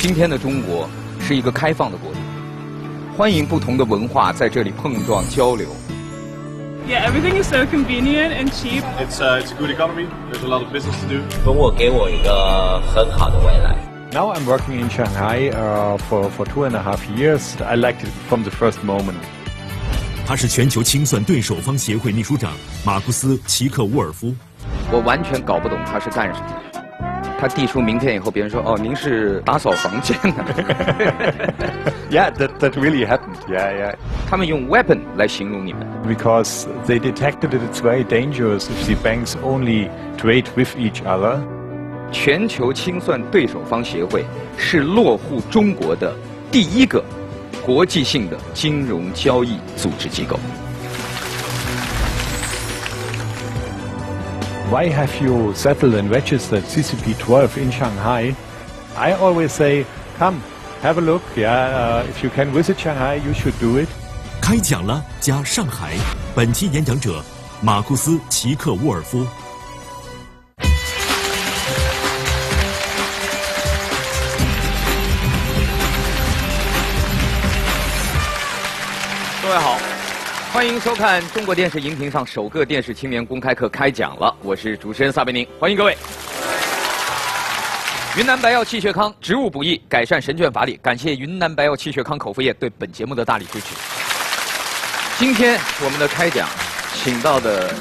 今天的中国是一个开放的国度，欢迎不同的文化在这里碰撞交流。Yeah, everything is so convenient and cheap. It's a good economy. There's a lot of business to do. 中国给我一个很好的未来。Now I'm working in Shanghai for 2.5 years. I liked it from the first moment. 他是全球清算对手方协会秘书长马库斯·齐克沃尔夫。我完全搞不懂他是干什么的。他递出名片以后，别人说：“哦，您是打扫房间的。” Yeah, that really happened. Yeah. 他们用 weapon 来形容你们。Because they detected that it's very dangerous if the banks only trade with each other. 全球清算对手方协会是落户中国的第一个国际性的金融交易组织机构。Why have you settled and registered CCP 12 in Shanghai? I always say, come, have a look. Yeah, if you can visit Shanghai, you should do it. 开讲了加上海，本期演讲者马库斯·齐克沃尔夫。各位好，欢迎收看中国电视荧屏上首个电视青年公开课开讲了，我是主持人撒贝宁，欢迎各位。云南白药气血康植物补益改善神卷法理，感谢云南白药气血康口服液对本节目的大力支持。今天我们的开讲请到的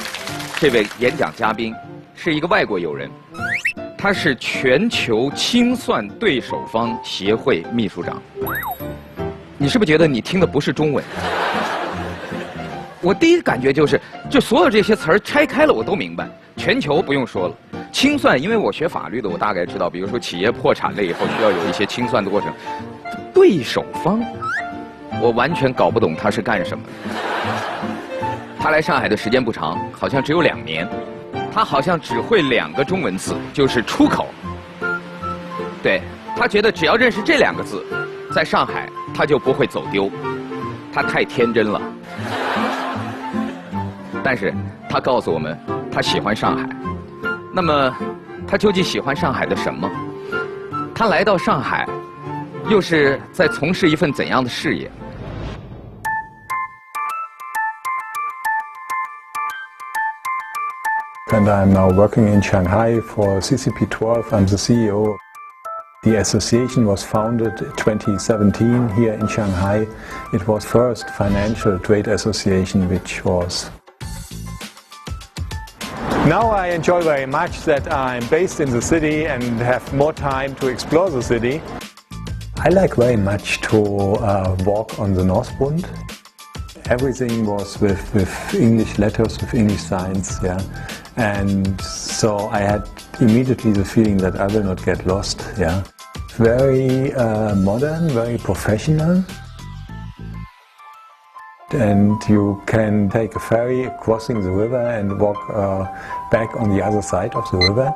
这位演讲嘉宾是一个外国友人，他是全球清算对手方协会秘书长。你是不是觉得你听的不是中文？我第一感觉就是，就所有这些词儿拆开了我都明白。全球不用说了，清算，因为我学法律的，我大概知道，比如说企业破产了以后需要有一些清算的过程。对手方，我完全搞不懂他是干什么的。他来上海的时间不长，好像只有2年。他好像只会2个中文字，就是出口。对，他觉得只要认识这2个字，在上海他就不会走丢。他太天真了。但是他告诉我们，他喜欢上海。那么，他究竟喜欢上海的什么？他来到上海，又是在从事一份怎样的事业？ And I'm now working in Shanghai for CCP 12. I'm the CEO. The association was founded in 2017 here in Shanghai. It was first financial trade association which was. Now I enjoy very much that I'm based in the city and have more time to explore the city. I like very much to walk on the Northbund. Everything was with English letters, with English signs, yeah. And so I had immediately the feeling that I will not get lost, yeah. Very modern, very professional. And you can take a ferry crossing the river and walk back on the other side of the river.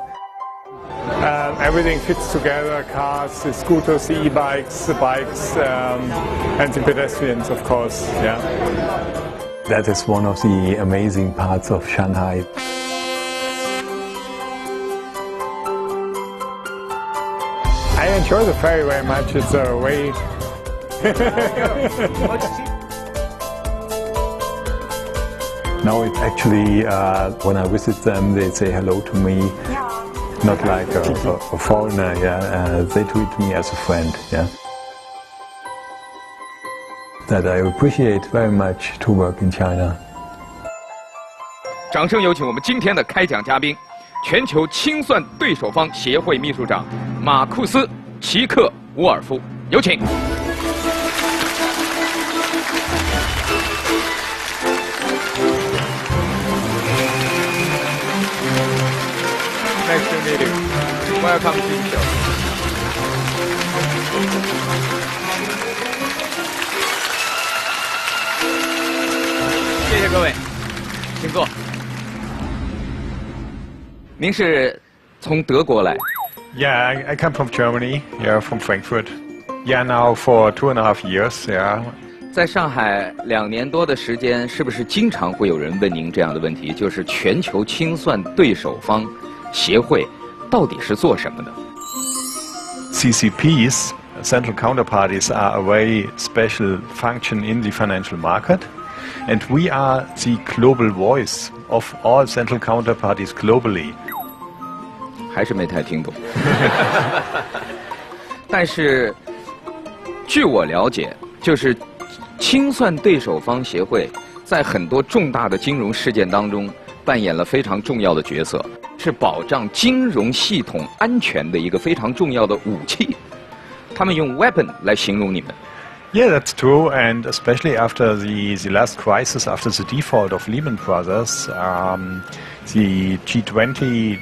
Everything fits together, cars, the scooters, the e-bikes, the bikes, and the pedestrians, of course, yeah. That is one of the amazing parts of Shanghai. I enjoy the ferry very much. It's a way. Now it actually, when I visit them, they say hello to me, not like a foreigner. Yeah, they treat me as a friend. Yeah, that I appreciate very much to work in China. 掌声有请我们今天的开讲嘉宾，全球清算对手方协会秘书长马库斯·齐克沃尔夫，有请。Nice to meet you. Welcome to the show. 谢谢各位，请坐。您是从德国来 Yeah, I come from Germany. Yeah, from Frankfurt. Yeah, now for 2.5 years. Yeah. 在上海2年多的时间，是不是经常会有人问您这样的问题？就是全球清算对手方协会到底是做什么的 CCPs central counterparties are a very special function in the financial market, and we are the global voice of all central counterparties globally. 还是没太听懂。但是，据我了解，就是清算对手方协会在很多重大的金融事件当中扮演了非常重要的角色，是保障金融系统安全的一个非常重要的武器。他们用 weapon 来形容你们。Yeah, that's true, and especially after the last crisis, after the default of Lehman Brothers, the G20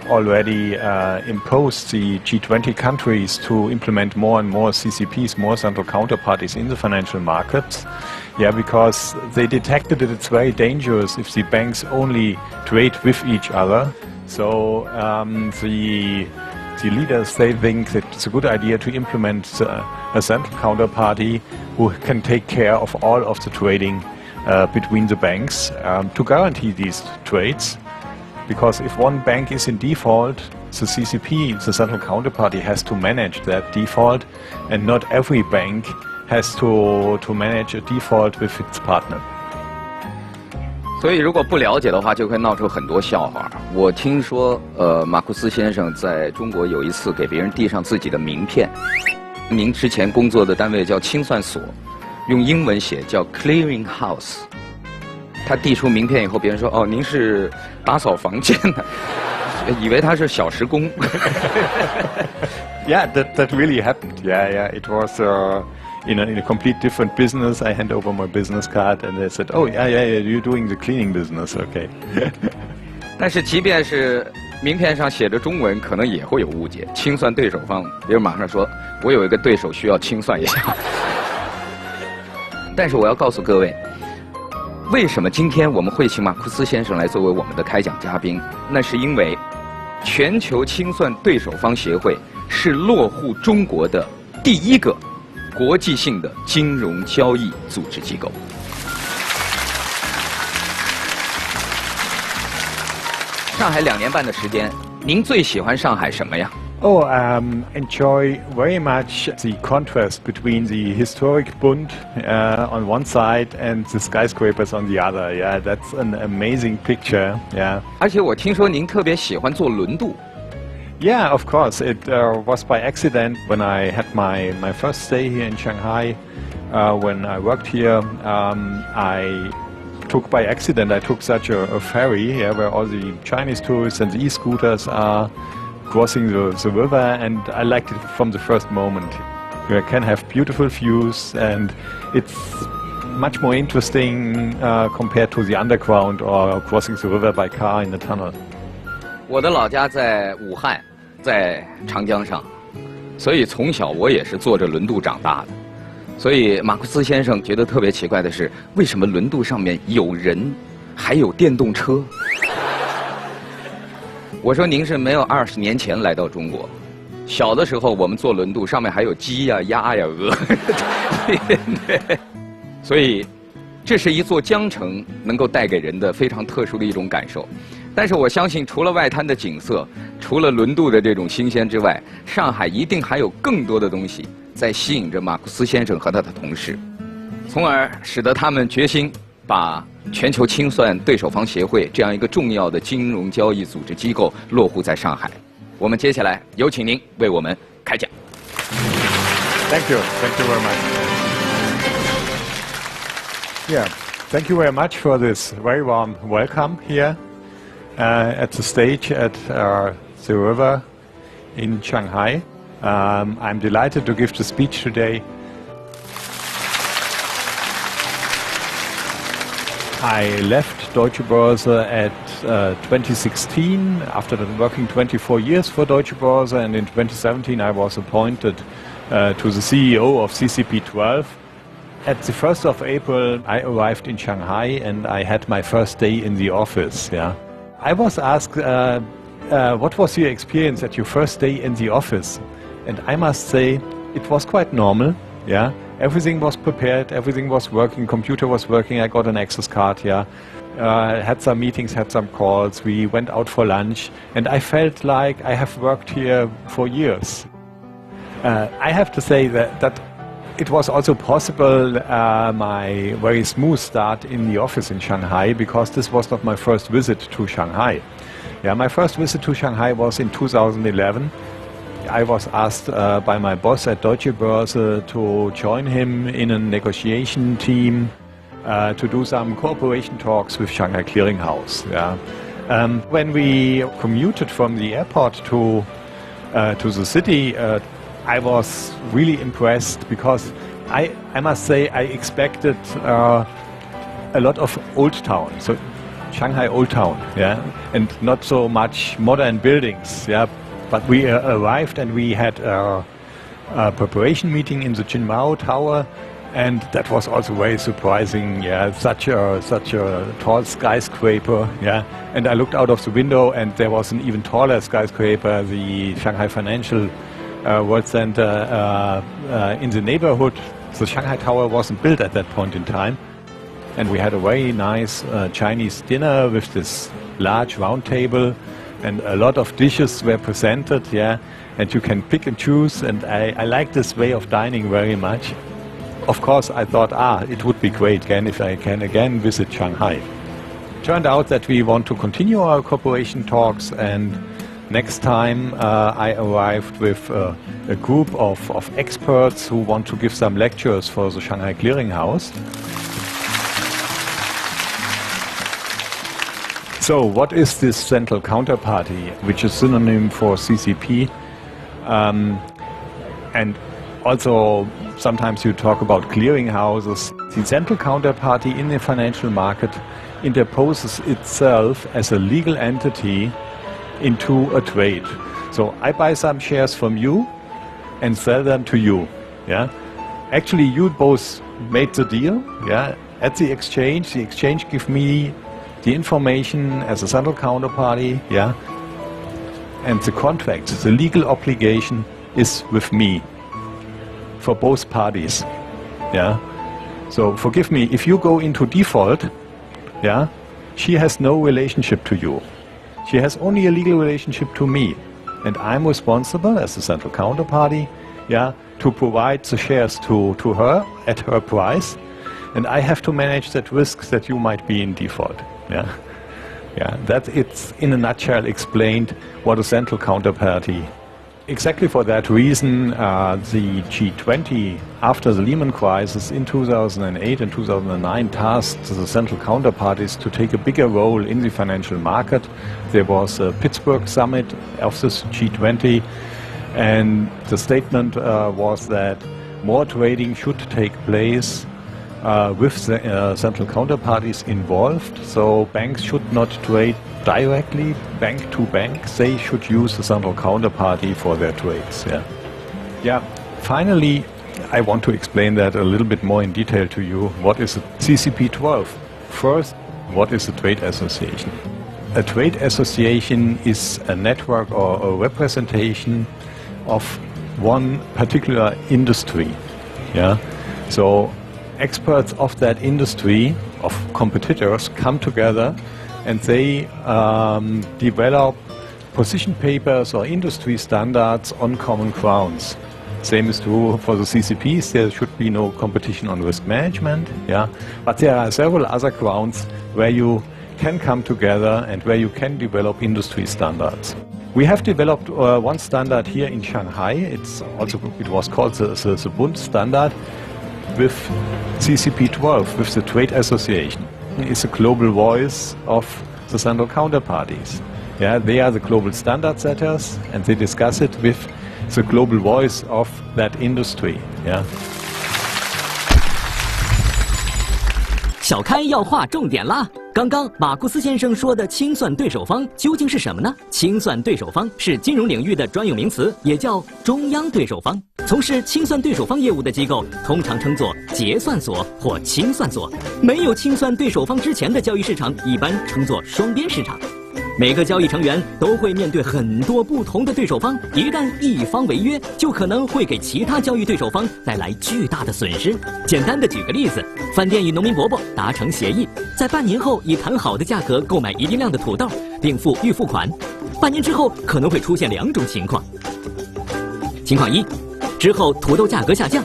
already imposed the G20 countries to implement more and more CCPs, more central counterparties in the financial markets. Yeah, because they detected that it's very dangerous if the banks only trade with each other. So the leaders, they think that it's a good idea to implement a central counterparty who can take care of all of the trading between the banks to guarantee these trades. Because if one bank is in default, the CCP, the central counterparty, has to manage that default, and not every bank has to manage a default with its partner. 所以，如果不了解的话，就会闹出很多笑话。我听说，马库斯先生在中国有一次给别人递上自己的名片，您之前工作的单位叫清算所，用英文写叫 Clearing House。他递出名片以后，别人说：“哦，您是打扫房间的。”以为他是小时工。Yeah, that really happened. Yeah, it was in a complete different business. I hand over my business card, and they said, "Oh, yeah, you're doing the cleaning business, okay." 但是，即便是名片上写着中文，可能也会有误解。清算对手方，别人马上说：“我有一个对手需要清算一下。”但是我要告诉各位。为什么今天我们会请马库斯先生来作为我们的开讲嘉宾？那是因为全球清算对手方协会是落户中国的第一个国际性的金融交易组织机构。上海2年半的时间，您最喜欢上海什么呀？ Oh, enjoy very much the contrast between the historic Bund on one side and the skyscrapers on the other. Yeah, that's an amazing picture. Yeah. 而且我听说您特别喜欢坐轮渡。Yeah, of course. It was by accident when I had my first stay here in Shanghai. When I worked here, I took by accident. I took such a ferry, yeah, where all the Chinese tourists and the e-scooters are crossing the river, and I liked it from the first moment. You can have beautiful views, and it's much more interesting compared to the underground or crossing the river by car in the tunnel. 我的老家在武汉，在长江上，所以从小我也是坐着轮渡长大的。所以马库斯先生觉得特别奇怪的是，为什么轮渡上面有人，还有电动车？我说您是没有20年前来到中国，小的时候我们坐轮渡，上面还有鸡呀、鸭呀、鹅，对，所以这是一座江城能够带给人的非常特殊的一种感受。但是我相信，除了外滩的景色，除了轮渡的这种新鲜之外，上海一定还有更多的东西在吸引着马库斯先生和他的同事，从而使得他们决心把全球清算对手方协会这样一个重要的金融交易组织机构落户在上海。我们接下来有请您为我们开讲。Thank you very much. Yeah, thank you very much for this very warm welcome here at the stage at the river in Shanghai. I'm delighted to give the speech today. I left Deutsche Börse at 2016 after working 24 years for Deutsche Börse, and in 2017 I was appointed to the CEO of CCP12. At the 1st of April I arrived in Shanghai and I had my first day in the office. Yeah, I was asked what was your experience at your first day in the office, and I must say it was quite normal. Yeah. Everything was prepared, everything was working, computer was working, I got an access card, yeah. Had some meetings, had some calls, we went out for lunch, and I felt like I have worked here for years. I have to say that it was also possible my very smooth start in the office in Shanghai, because this was not my first visit to Shanghai. Yeah, my first visit to Shanghai was in 2011. I was asked by my boss at Deutsche Börse to join him in a negotiation team to do some cooperation talks with Shanghai Clearing House. Yeah. When we commuted from the airport to the city, I was really impressed, because I must say I expected a lot of old town, so Shanghai Old Town, yeah, and not so much modern buildings, yeah. But we arrived and we had a preparation meeting in the Jinmao Tower, and that was also very surprising. Yeah, such a tall skyscraper. Yeah, and I looked out of the window, and there was an even taller skyscraper, the Shanghai Financial World Center in the neighborhood. The Shanghai Tower wasn't built at that point in time. And we had a very nice Chinese dinner with this large round table, and a lot of dishes were presented, yeah, and you can pick and choose, and I like this way of dining very much. Of course, I thought, it would be great again if I can again visit Shanghai. Turned out that we want to continue our cooperation talks, and next time I arrived with a group of experts who want to give some lectures for the Shanghai Clearing House. So what is this central counterparty, which is synonym for CCP? And also sometimes you talk about clearing houses. The central counterparty in the financial market interposes itself as a legal entity into a trade. So I buy some shares from you and sell them to you. Yeah, actually you both made the deal. Yeah, at the exchange gives me the information as a central counterparty, yeah, and the contract, the legal obligation is with me for both parties, yeah. So forgive me, if you go into default, yeah, she has no relationship to you. She has only a legal relationship to me, and I'm responsible as the central counterparty, yeah, to provide the shares to her at her price, and I have to manage that risk that you might be in default. Yeah, that it's in a nutshell explained what a central counterparty. Exactly for that reason, the G20 after the Lehman crisis in 2008 and 2009 tasked the central counterparties to take a bigger role in the financial market. There was a Pittsburgh summit of this G20, and the statement was that more trading should take place with the central counterparties involved. So banks should not trade directly bank to bank. They should use the central counterparty for their trades. Yeah. Finally, I want to explain that a little bit more in detail to you. What is a CCP 12? First, what is a trade association? A trade association is a network or a representation of one particular industry. Yeah. So experts of that industry, of competitors, come together and they develop position papers or industry standards on common grounds. Same is true for the CCPs. There should be no competition on risk management, yeah. But there are several other grounds where you can come together and where you can develop industry standards. We have developed one standard here in Shanghai. It was called the Bund standard, with CCP 12, with the trade association. It's a global voice of the central counterparties. Yeah, they are the global standard setters, and they discuss it with the global voice of that industry. Yeah. 小开要划重点啦！刚刚马库斯先生说的清算对手方究竟是什么呢？清算对手方是金融领域的专有名词，也叫中央对手方。从事清算对手方业务的机构通常称作结算所或清算所。没有清算对手方之前的交易市场一般称作双边市场。每个交易成员都会面对很多不同的对手方，一旦一方违约，就可能会给其他交易对手方带来巨大的损失。简单的举个例子，饭店与农民伯伯达成协议，在半年后以谈好的价格购买一定量的土豆，并付预付款。半年之后可能会出现两种情况。情况一，之后土豆价格下降，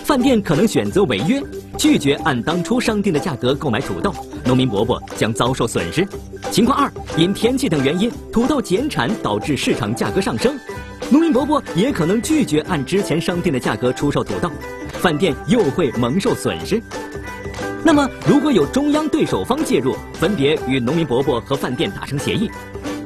饭店可能选择违约，拒绝按当初商定的价格购买土豆，农民伯伯将遭受损失。情况二，因天气等原因，土豆减产导致市场价格上升，农民伯伯也可能拒绝按之前商定的价格出售土豆，饭店又会蒙受损失。那么，如果有中央对手方介入，分别与农民伯伯和饭店达成协议，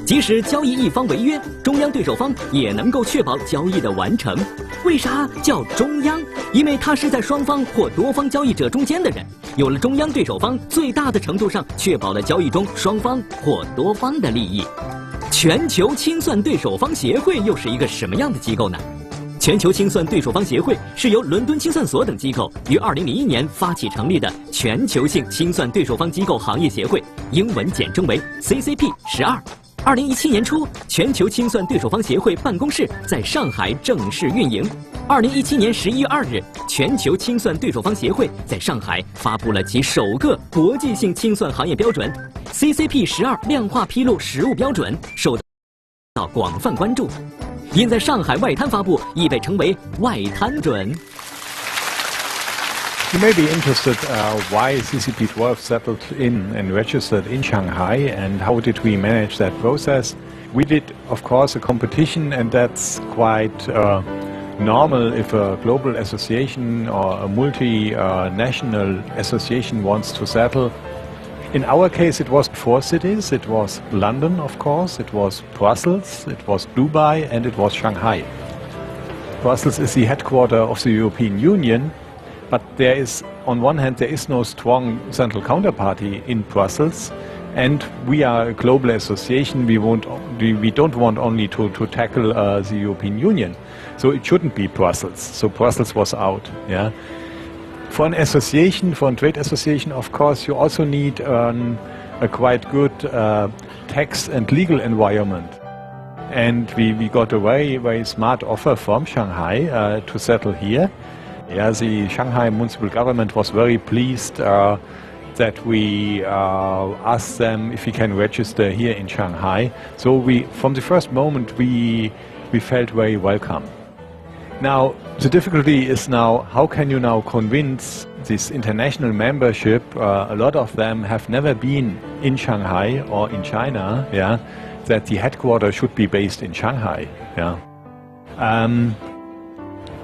即使交易一方违约，中央对手方也能够确保交易的完成。为啥叫中央？因为它是在双方或多方交易者中间的人。有了中央对手方，最大的程度上确保了交易中双方或多方的利益。全球清算对手方协会又是一个什么样的机构呢？全球清算对手方协会是由伦敦清算所等机构于2001年发起成立的全球性清算对手方机构行业协会，英文简称为 CCP12。2017年初，全球清算对手方协会办公室在上海正式运营。2017年11月2日，全球清算对手方协会在上海发布了其首个国际性清算行业标准 CCP12量化披露实务标准，受到广泛关注。因在上海外滩发布，亦被称为外滩准。You may be interested why CCP12 settled in and registered in Shanghai and how did we manage that process. We did, of course, a competition, and that's quite normal if a global association or a multinational association wants to settle. In our case, it was 4 cities. It was London, of course, it was Brussels, it was Dubai, and it was Shanghai. Brussels is the headquarter of the European Union, but there is, on one hand, there is no strong central counterparty in Brussels, and we are a global association. We don't want only to tackle the European Union, so it shouldn't be Brussels. So Brussels was out. Yeah. For an association, for a trade association, of course, you also need a quite good tax and legal environment. And we got a very smart offer from Shanghai to settle here. Yeah, the Shanghai municipal government was very pleased that we asked them if we can register here in Shanghai. So from the first moment, we felt very welcome. Now, the difficulty is now, how can you now convince this international membership, a lot of them have never been in Shanghai or in China, yeah, that the headquarters should be based in Shanghai. Yeah.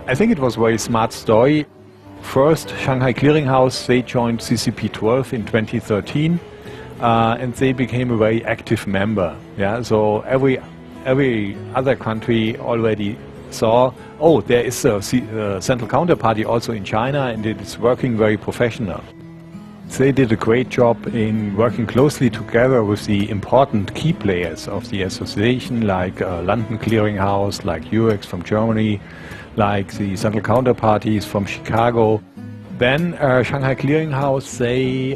I think it was a very smart story. First, Shanghai Clearinghouse, they joined CCP12 in 2013, and they became a very active member. Yeah, so every other country already saw, oh, there is a central counterparty also in China, and it is working very professional. They did a great job in working closely together with the important key players of the association, like London Clearinghouse, like Eurex from Germany, like the central counterparties from Chicago. Then Shanghai Clearinghouse, they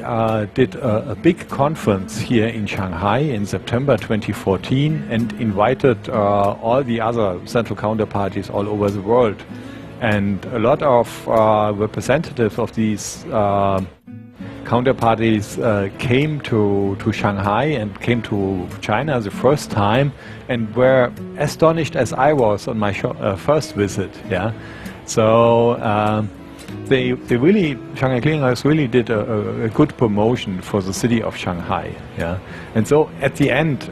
did a big conference here in Shanghai in September 2014 and invited all the other central counterparties all over the world. And a lot of representatives of these counterparties came to Shanghai and came to China the first time and were astonished as I was on my first visit. Yeah, so they really, Shanghai Clearinghouse really did a good promotion for the city of Shanghai. Yeah, and so at the end,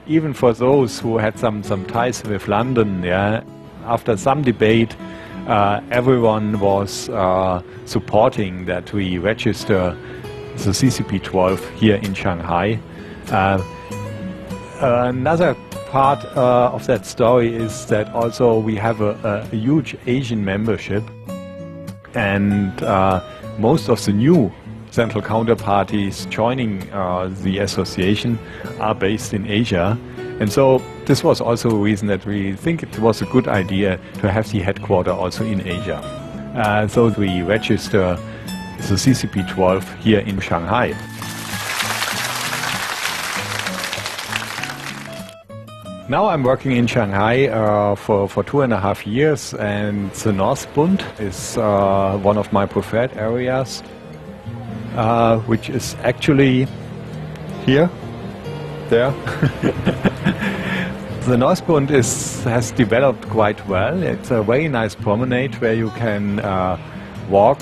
even for those who had some ties with London, yeah, after some debate, everyone was supporting that we register the CCP12 here in Shanghai. Another part of that story is that also we have a huge Asian membership, and most of the new central counterparties joining the association are based in Asia. And so this was also a reason that we think it was a good idea to have the headquarters also in Asia. So we register the CCP12 here in Shanghai. Now I'm working in Shanghai for 2.5 years, and the Northbund is one of my preferred areas, which is actually here. There. The Northbund has developed quite well. It's a very nice promenade where you can walk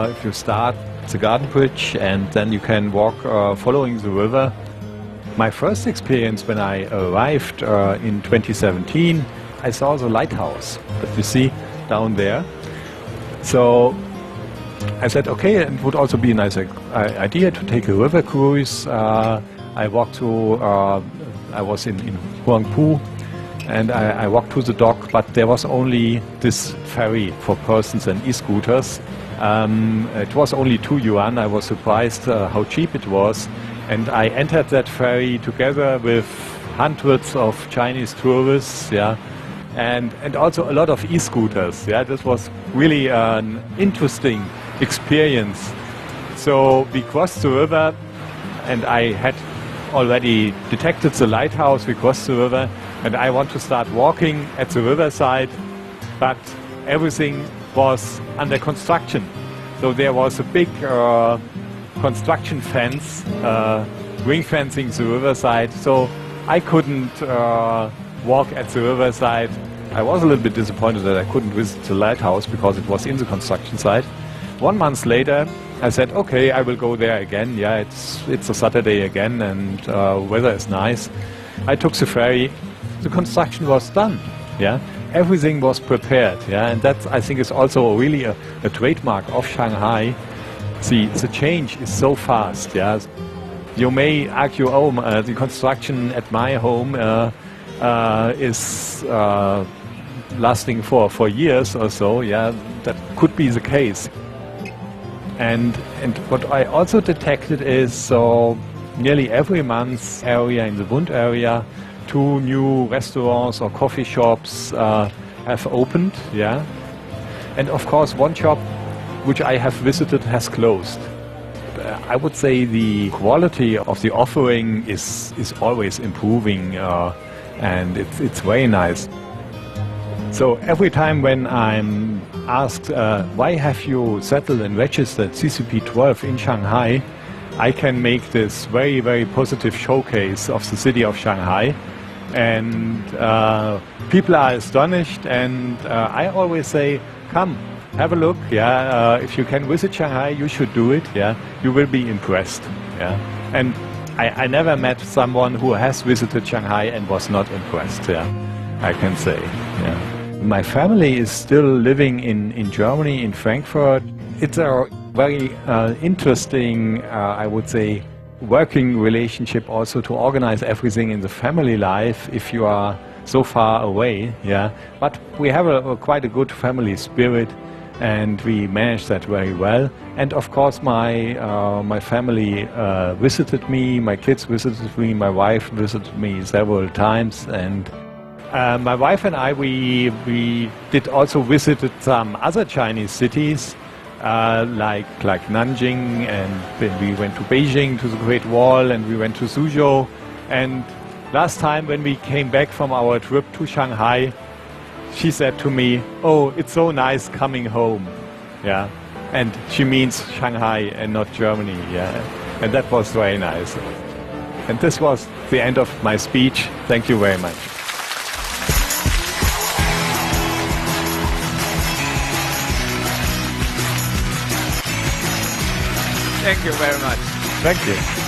if you start the garden bridge, and then you can walk following the river. My first experience when I arrived in 2017, I saw the lighthouse that you see down there. So I said, okay, it would also be a nice idea to take a river cruise. I walked to, I was in Huangpu, and I walked to the dock, but there was only this ferry for persons and e-scooters. It was only 2 yuan. I was surprised how cheap it was. And I entered that ferry together with hundreds of Chinese tourists, yeah, and also a lot of e-scooters. Yeah, this was really an interesting experience. So we crossed the river, and I had already detected the lighthouse. We crossed the river, and I want to start walking at the riverside, but everything was under construction. So there was a big construction fence, ring fencing the riverside, so I couldn't walk at the riverside. I was a little bit disappointed that I couldn't visit the lighthouse because it was in the construction site. 1 month later, I said, okay, I will go there again. Yeah, it's a Saturday again, and weather is nice. I took the ferry. The construction was done. Yeah, everything was prepared. Yeah, and that, I think, is also really a trademark of Shanghai. The change is so fast. Yeah, you may argue, oh, the construction at my home is lasting for years or so. Yeah, that could be the case. And what I also detected is, so nearly every month area in the Bund area, 2 new restaurants or coffee shops have opened. Yeah, and of course 1 shop which I have visited has closed. I would say the quality of the offering is always improving, and it's very nice. So every time when I'm asked, why have you settled and registered CCP 12 in Shanghai, I can make this very, very positive showcase of the city of Shanghai. And people are astonished, and I always say, come, have a look. Yeah, if you can visit Shanghai, you should do it. Yeah, you will be impressed. Yeah, and I never met someone who has visited Shanghai and was not impressed. Yeah, I can say. Yeah. My family is still living in Germany, in Frankfurt. It's a very interesting, I would say, working relationship also to organize everything in the family life if you are so far away. Yeah, but we have quite a good family spirit, and we manage that very well. And of course, my family visited me, my kids visited me, my wife visited me several times, and my wife and I, we did also visited some other Chinese cities, like Nanjing, and then we went to Beijing, to the Great Wall, and we went to Suzhou. And last time when we came back from our trip to Shanghai, she said to me, oh, it's so nice coming home. Yeah, and she means Shanghai and not Germany. Yeah, and that was very nice. And this was the end of my speech. Thank you very much. Thank you very much. Thank you.